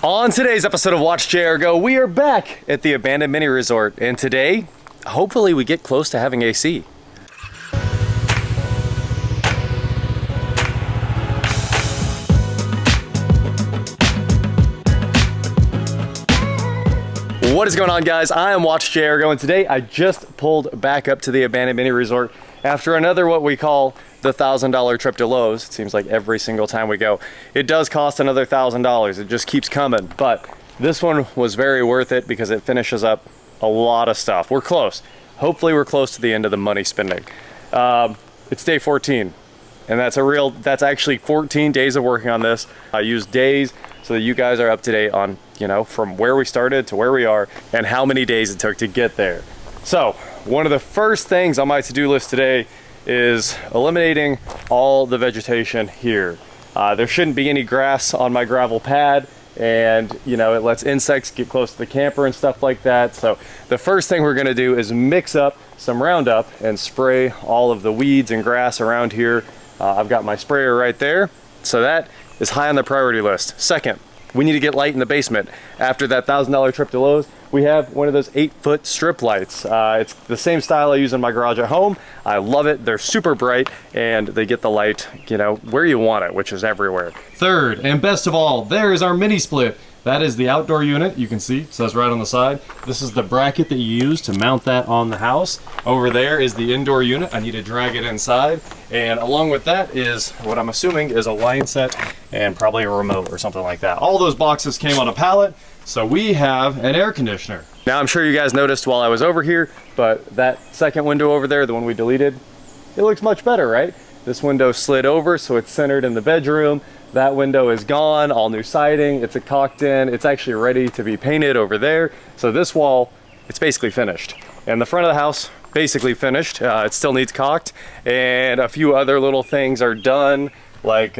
On today's episode of WatchJRGo, we are back at the abandoned mini resort, and today, hopefully we get close to having AC. What is going on, guys? I am WatchJRGo, and today I just pulled back up to the abandoned mini resort after another what we call the $1,000 trip to Lowe's. It seems like every single time we go, it does cost another $1,000. It just keeps coming, but this one was very worth it because it finishes up a lot of stuff. We're close. Hopefully we're close to the end of the money spending. It's day 14, and that's actually 14 days of working on this. I use days so that you guys are up to date on, you know, from where we started to where we are and how many days it took to get there. So one of the first things on my to-do list today is eliminating all the vegetation here. There shouldn't be any grass on my gravel pad, and you know, it lets insects get close to the camper and stuff like that. So the first thing we're gonna do is mix up some Roundup and spray all of the weeds and grass around here. I've got my sprayer right there, so that is high on the priority list. Second, we need to get light in the basement. After that $1,000 trip to Lowe's, we have one of those 8-foot strip lights. It's the same style I use in my garage at home. I love it. They're super bright and they get the light, you know, where you want it, which is everywhere. Third, and best of all, there is our mini split. That is the outdoor unit. You can see it says right on the side. This is the bracket that you use to mount that on the house. Over there is the indoor unit. I need to drag it inside. And along with that is what I'm assuming is a line set and probably a remote or something like that. All those boxes came on a pallet. So we have an air conditioner. Now I'm sure you guys noticed while I was over here, but that second window over there, the one we deleted, it looks much better, right? This window slid over so it's centered in the bedroom. That window is gone, all new siding, it's a caulked in, it's actually ready to be painted over there. So this wall, it's basically finished. And the front of the house, basically finished. It still needs caulked, and a few other little things are done, like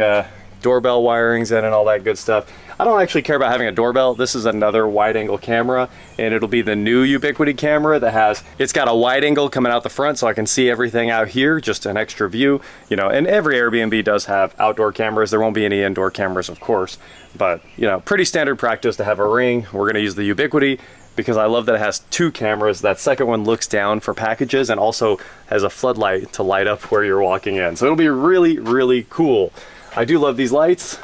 doorbell wirings in and all that good stuff. I don't actually care about having a doorbell. This is another wide angle camera, and it'll be the new Ubiquiti camera that it's got a wide angle coming out the front so I can see everything out here, just an extra view, you know, and every Airbnb does have outdoor cameras. There won't be any indoor cameras, of course, but you know, pretty standard practice to have a Ring. We're gonna use the Ubiquiti because I love that it has two cameras. That second one looks down for packages and also has a floodlight to light up where you're walking in. So it'll be really, really cool. I do love these lights.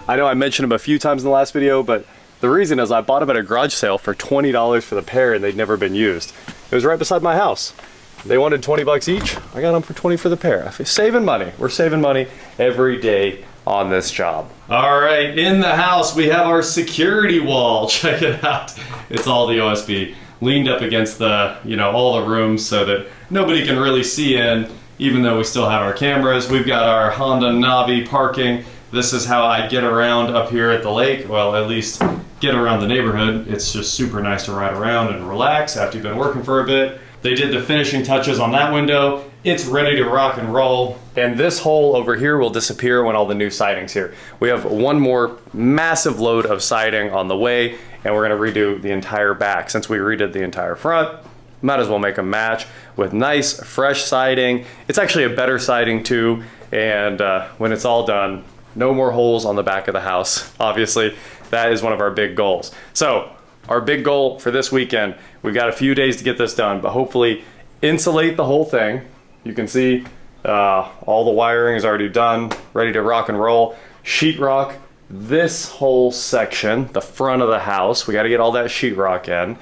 I know I mentioned them a few times in the last video, but the reason is I bought them at a garage sale for $20 for the pair and they'd never been used. It was right beside my house. They wanted 20 bucks each. I got them for 20 for the pair. Saving money. We're saving money every day on this job. All right, in the house, we have our security wall. Check it out. It's all the OSB leaned up against the, you know, all the rooms so that nobody can really see in, even though we still have our cameras. We've got our Honda Navi parking. This is how I get around up here at the lake. Well, at least get around the neighborhood. It's just super nice to ride around and relax after you've been working for a bit. They did the finishing touches on that window. It's ready to rock and roll. And this hole over here will disappear when all the new siding's here. We have one more massive load of siding on the way, and we're gonna redo the entire back. Since we redid the entire front, might as well make a match with nice, fresh siding. It's actually a better siding too, and when it's all done, no more holes on the back of the house. Obviously, that is one of our big goals. So, our big goal for this weekend, we've got a few days to get this done, but hopefully insulate the whole thing. You can see all the wiring is already done, ready to rock and roll. Sheetrock this whole section, the front of the house. We gotta get all that sheetrock in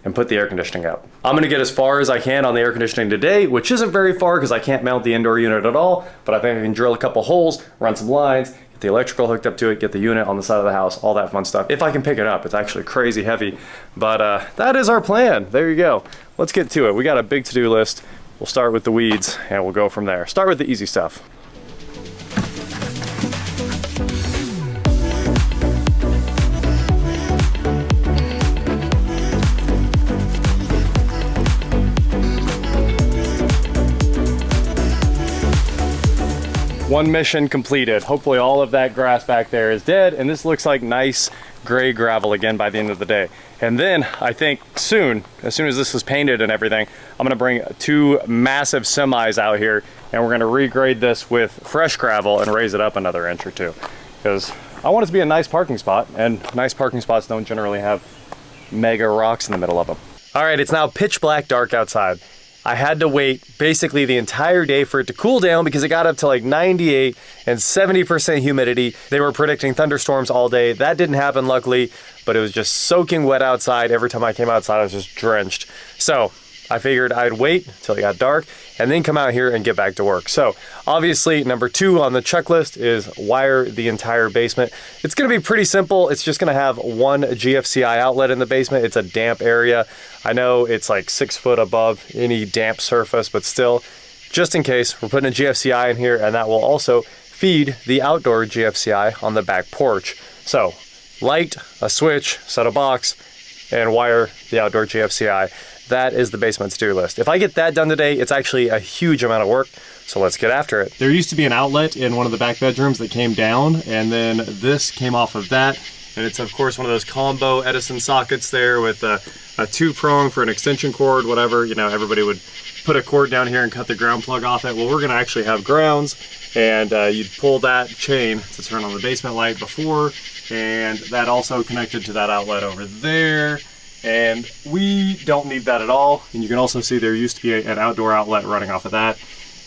and put the air conditioning up. I'm gonna get as far as I can on the air conditioning today, which isn't very far because I can't mount the indoor unit at all, but I think I can drill a couple holes, run some lines, get the electrical hooked up to it, get the unit on the side of the house, all that fun stuff. If I can pick it up, it's actually crazy heavy, but that is our plan. There you go. Let's get to it. We got a big to-do list. We'll start with the weeds and we'll go from there. Start with the easy stuff. One mission completed. Hopefully all of that grass back there is dead, and this looks like nice gray gravel again by the end of the day. And then I think soon, as soon as this is painted and everything, I'm gonna bring two massive semis out here and we're gonna regrade this with fresh gravel and raise it up another inch or two. Because I want it to be a nice parking spot, and nice parking spots don't generally have mega rocks in the middle of them. All right, it's now pitch black dark outside. I had to wait basically the entire day for it to cool down because it got up to like 98 and 70% humidity. They were predicting thunderstorms all day. That didn't happen, luckily, but it was just soaking wet outside. Every time I came outside, I was just drenched. So I figured I'd wait till it got dark and then come out here and get back to work. So obviously, number 2 on the checklist is wire the entire basement. It's gonna be pretty simple. It's just gonna have one GFCI outlet in the basement. It's a damp area. I know it's like 6 foot above any damp surface, but still, just in case, we're putting a GFCI in here, and that will also feed the outdoor GFCI on the back porch. So light, a switch, set a box, and wire the outdoor GFCI. That is the basement's to-do list. If I get that done today, it's actually a huge amount of work, so let's get after it. There used to be an outlet in one of the back bedrooms that came down, and then this came off of that, and it's of course one of those combo Edison sockets there with a 2-prong for an extension cord, whatever. You know, everybody would put a cord down here and cut the ground plug off it. Well, we're gonna actually have grounds, and you'd pull that chain to turn on the basement light before, and that also connected to that outlet over there. And we don't need that at all. And you can also see there used to be an outdoor outlet running off of that.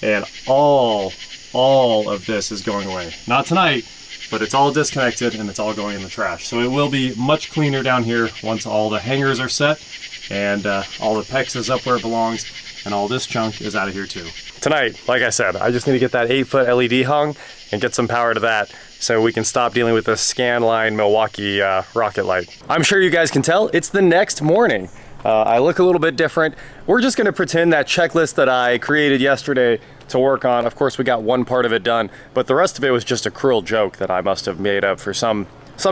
And all of this is going away. Not tonight, but it's all disconnected and it's all going in the trash. So it will be much cleaner down here once all the hangers are set and all the PEX is up where it belongs and all this junk is out of here too. Tonight, like I said, I just need to get that 8-foot LED hung and get some power to that so we can stop dealing with the Scanline Milwaukee rocket light. I'm sure you guys can tell it's the next morning. I look a little bit different. We're just gonna pretend that checklist that I created yesterday to work on. Of course, we got one part of it done, but the rest of it was just a cruel joke that I must have made up for some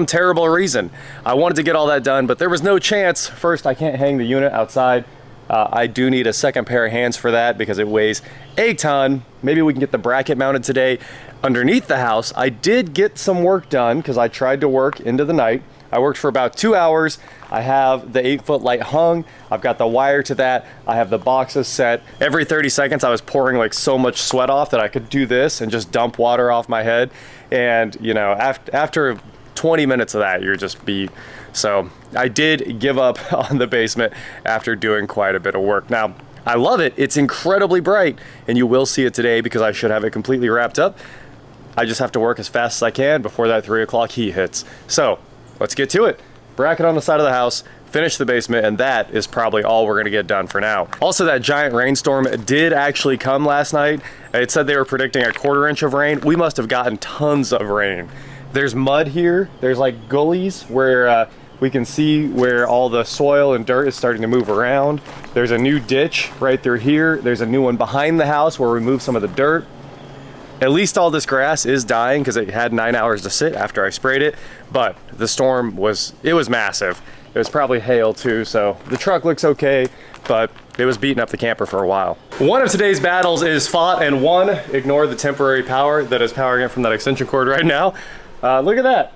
terrible reason. I wanted to get all that done, but there was no chance. First, I can't hang the unit outside. I do need a second pair of hands for that because it weighs a ton. Maybe we can get the bracket mounted today. Underneath the house, I did get some work done because I tried to work into the night. I worked for about 2 hours. I have the 8-foot light hung. I've got the wire to that. I have the boxes set. Every 30 seconds, I was pouring like so much sweat off that I could do this and just dump water off my head. And you know, after 20 minutes of that, you're just beat. So I did give up on the basement after doing quite a bit of work. Now, I love it. It's incredibly bright, and you will see it today because I should have it completely wrapped up. I just have to work as fast as I can before that 3 o'clock heat hits. So let's get to it. Bracket on the side of the house, finish the basement, and that is probably all we're gonna get done for now. Also, that giant rainstorm did actually come last night. It said they were predicting a 1/4 inch of rain. We must have gotten tons of rain. There's mud here. There's like gullies where we can see where all the soil and dirt is starting to move around. There's a new ditch right through here. There's a new one behind the house where we moved some of the dirt. At least all this grass is dying because it had 9 hours to sit after I sprayed it, but the storm was massive. It was probably hail too, so the truck looks okay, but it was beating up the camper for a while. One of today's battles is fought and won. Ignore the temporary power that is powering it from that extension cord right now. Look at that.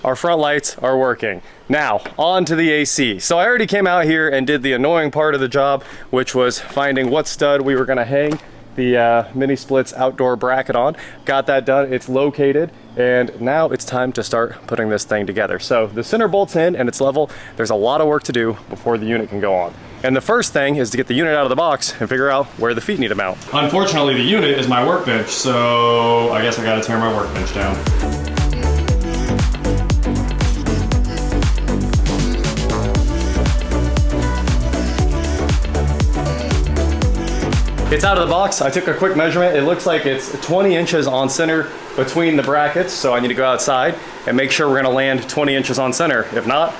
Our front lights are working. Now, on to the AC. So I already came out here and did the annoying part of the job, which was finding what stud we were gonna hang the mini splits outdoor bracket on. Got that done, it's located, and now it's time to start putting this thing together. So the center bolt's in and it's level. There's a lot of work to do before the unit can go on. And the first thing is to get the unit out of the box and figure out where the feet need to mount. Unfortunately, the unit is my workbench, so I guess I gotta tear my workbench down. It's out of the box. I took a quick measurement. It looks like it's 20 inches on center between the brackets, so I need to go outside and make sure we're gonna land 20 inches on center. If not,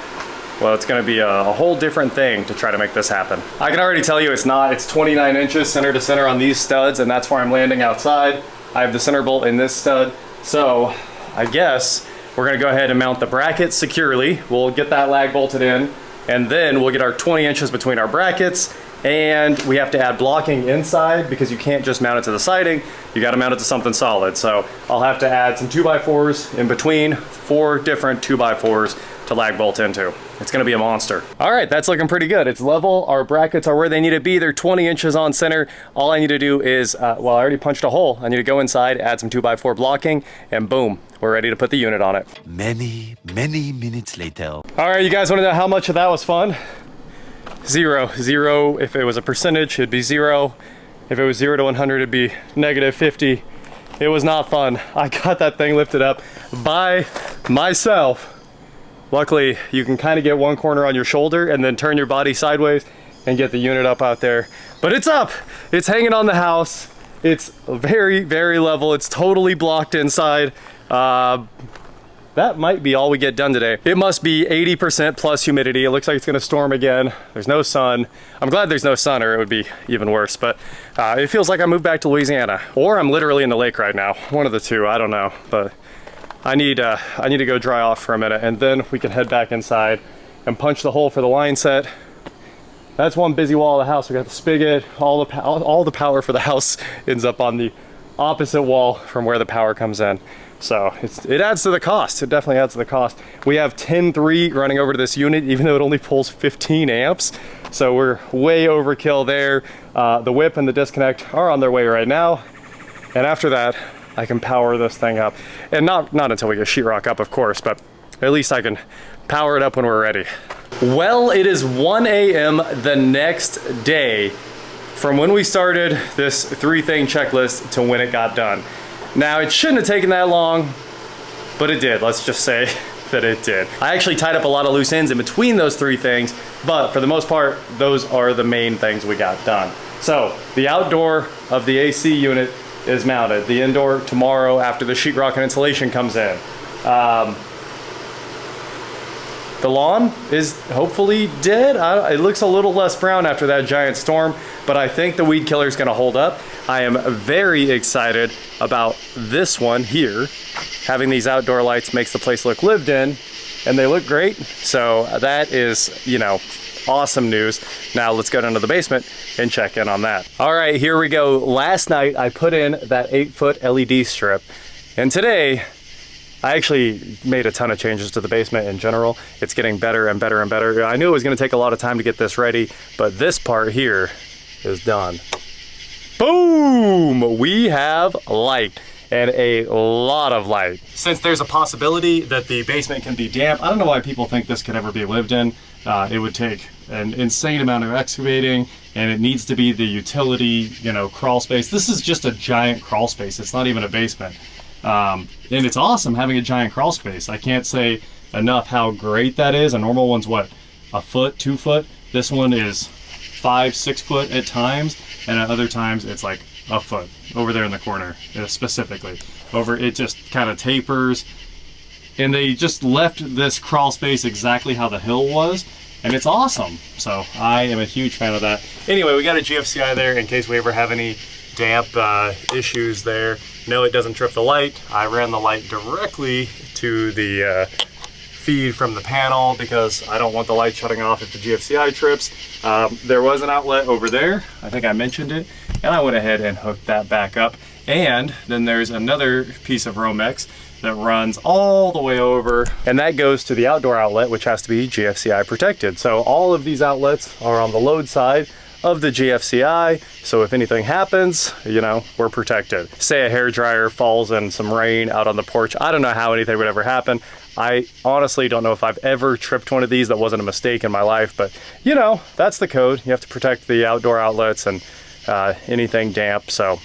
well, it's gonna be a whole different thing to try to make this happen. I can already tell you it's not. It's 29 inches center to center on these studs, and that's where I'm landing outside. I have the center bolt in this stud, so I guess we're gonna go ahead and mount the bracket securely. We'll get that lag bolted in, and then we'll get our 20 inches between our brackets. And we have to add blocking inside because you can't just mount it to the siding. You got to mount it to something solid. So I'll have to add some 2x4s in between, 4 different 2x4s to lag bolt into. It's gonna be a monster. All right, that's looking pretty good. It's level, our brackets are where they need to be. They're 20 inches on center. All I need to do is, well, I already punched a hole. I need to go inside, add some 2x4 blocking, and boom, we're ready to put the unit on it. Many minutes later. All right, you guys want to know how much of that was fun? Zero. If it was a percentage, it'd be 0. If it was 0 to 100, it'd be -50. It was not fun. I got that thing lifted up by myself. Luckily, you can kind of get one corner on your shoulder and then turn your body sideways and get the unit up out there. But it's up. It's hanging on the house. It's very level. It's totally blocked inside. That might be all we get done today. It must be 80% plus humidity. It looks like it's gonna storm again. There's no sun. I'm glad there's no sun, or it would be even worse, but it feels like I moved back to Louisiana, or I'm literally in the lake right now. One of the two, I don't know, but I need to go dry off for a minute, and then we can head back inside and punch the hole for the line set. That's one busy wall of the house. We got the spigot, all the power for the house ends up on the opposite wall from where the power comes in. So it adds to the cost. It definitely adds to the cost. We have 10.3 running over to this unit, even though it only pulls 15 amps. So we're way overkill there. The whip and the disconnect are on their way right now. And after that, I can power this thing up. And not until we get sheetrock up, of course, but at least I can power it up when we're ready. Well, it is 1 a.m. the next day from when we started this 3-thing checklist to when it got done. Now, it shouldn't have taken that long, but it did. Let's just say that it did. I actually tied up a lot of loose ends in between those 3 things, but for the most part, those are the main things we got done. So, the outdoor of the AC unit is mounted. The indoor tomorrow after the sheetrock and insulation comes in. The lawn is hopefully dead. It looks a little less brown after that giant storm, but I think the weed killer is gonna hold up. I am very excited about this one here. Having these outdoor lights makes the place look lived in, and they look great. So that is, you know, awesome news. Now let's go down to the basement and check in on that. All right, here we go. Last night I put in that 8-foot LED strip, and today I actually made a ton of changes to the basement in general. It's getting better and better and better. I knew it was gonna take a lot of time to get this ready, but this part here is done. Boom! We have light, and a lot of light. Since there's a possibility that the basement can be damp, I don't know why people think this could ever be lived in. It would take an insane amount of excavating, and it needs to be the utility, you know, crawl space. This is just a giant crawl space. It's not even a basement. And it's awesome having a giant crawl space. I can't say enough how great that is. A normal one's what, a foot, 2 foot? This one is 5, 6 foot at times, and at other times it's like a foot over there in the corner, specifically. It just kind of tapers, and they just left this crawl space exactly how the hill was, and it's awesome. So I am a huge fan of that. Anyway, we got a GFCI there in case we ever have any damp issues there. No, it doesn't trip the light. I ran the light directly to the feed from the panel because I don't want the light shutting off if the GFCI trips. There was an outlet over there. I think I mentioned it. And I went ahead and hooked that back up. And then there's another piece of Romex that runs all the way over, and that goes to the outdoor outlet, which has to be GFCI protected. So all of these outlets are on the load side of the GFCI, so if anything happens, you know, we're protected. Say a hair dryer falls in some rain out on the porch, I don't know how anything would ever happen. I honestly don't know if I've ever tripped one of these that wasn't a mistake in my life, but you know, that's the code. You have to protect the outdoor outlets and anything damp. So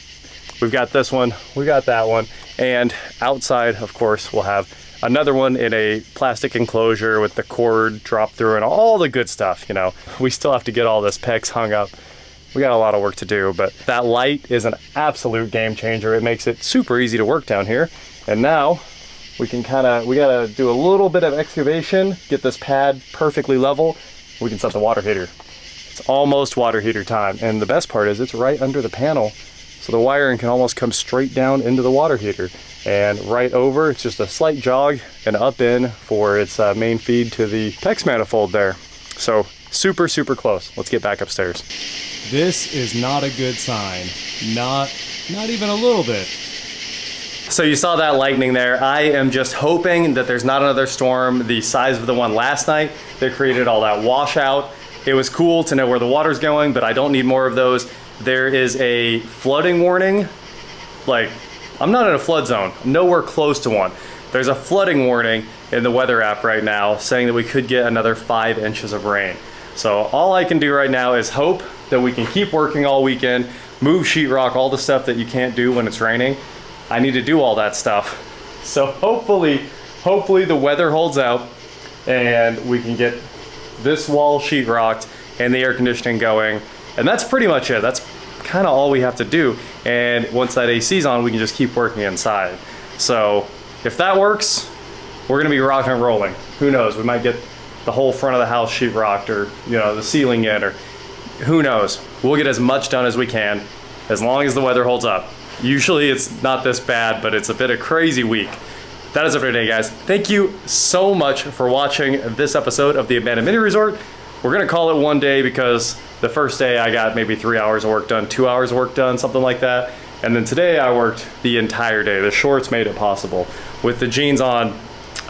we've got this one, we got that one, and outside, of course, we'll have another one in a plastic enclosure with the cord drop through and all the good stuff. You know, we still have to get all this PEX hung up. We got a lot of work to do, but that light is an absolute game changer. It makes it super easy to work down here. And now we can we gotta do a little bit of excavation, get this pad perfectly level. We can set the water heater. It's almost water heater time. And the best part is it's right under the panel. So the wiring can almost come straight down into the water heater. And right over, it's just a slight jog and up in for its main feed to the PEX manifold there. So super, super close. Let's get back upstairs. This is not a good sign. Not even a little bit. So you saw that lightning there. I am just hoping that there's not another storm the size of the one last night that created all that washout. It was cool to know where the water's going, but I don't need more of those. There is a flooding warning. Like, I'm not in a flood zone, nowhere close to one. there's a flooding warning in the weather app right now saying that we could get another 5 inches of rain. So all I can do right now is hope that we can keep working all weekend, move sheetrock, all the stuff that you can't do when it's raining. I need to do all that stuff. So hopefully the weather holds out and we can get this wall sheetrocked and the air conditioning going. And that's pretty much it. That's kind of all we have to do. And once that AC's on, we can just keep working inside. So if that works, we're gonna be rocking and rolling. Who knows, we might get the whole front of the house sheetrocked, or the ceiling in, or who knows. We'll get as much done as we can as long as the weather holds up. Usually it's not this bad, but it's a bit of a crazy week. That is it for today, guys. Thank you so much for watching this episode of the Abandoned Mini Resort. We're gonna call it one day because the first day I got maybe 3 hours of work done, 2 hours of work done, something like that. And then today I worked the entire day. The shorts made it possible. With the jeans on,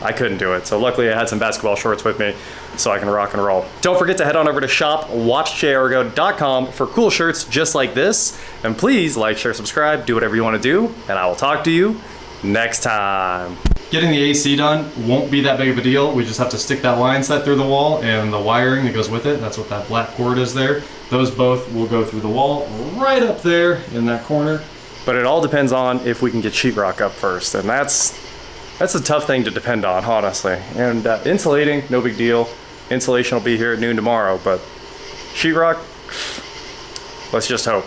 I couldn't do it. So luckily I had some basketball shorts with me so I can rock and roll. Don't forget to head on over to shop.WatchJRGo.com for cool shirts just like this. And please like, share, subscribe, do whatever you want to do. And I will talk to you next time. Getting the AC done won't be that big of a deal. We just have to stick that line set through the wall and the wiring that goes with it. That's what that black cord is there. Those both will go through the wall right up there in that corner. But it all depends on if we can get sheetrock up first. And that's a tough thing to depend on, honestly. And insulating, no big deal. Insulation will be here at noon tomorrow, but sheetrock, let's just hope.